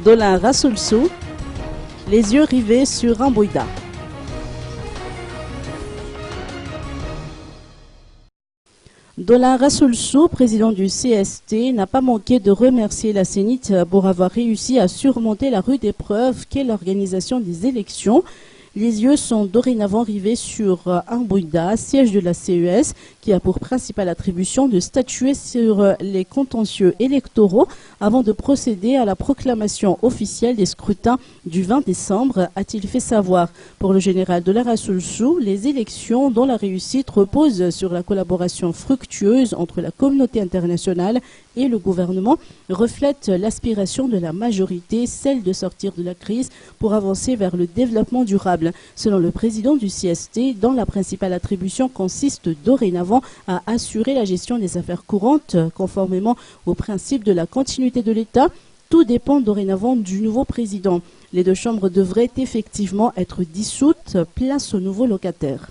Dolan Rassoulsou, les yeux rivés sur Amboïda. Dolan Rassoulsou, président du CST, n'a pas manqué de remercier la CENIT pour avoir réussi à surmonter la rude épreuve qu'est l'organisation des élections. Les yeux sont dorénavant rivés sur Amboïda, siège de la CES, qui a pour principale attribution de statuer sur les contentieux électoraux avant de procéder à la proclamation officielle des scrutins du 20 décembre, a-t-il fait savoir. Pour le général Dolan Rassoulsou, les élections dont la réussite repose sur la collaboration fructueuse entre la communauté internationale et le gouvernement reflètent l'aspiration de la majorité, celle de sortir de la crise pour avancer vers le développement durable. Selon le président du CST, dont la principale attribution consiste dorénavant à assurer la gestion des affaires courantes conformément au principe de la continuité de l'État, tout dépend dorénavant du nouveau président. Les deux chambres devraient effectivement être dissoutes, place au nouveau locataire.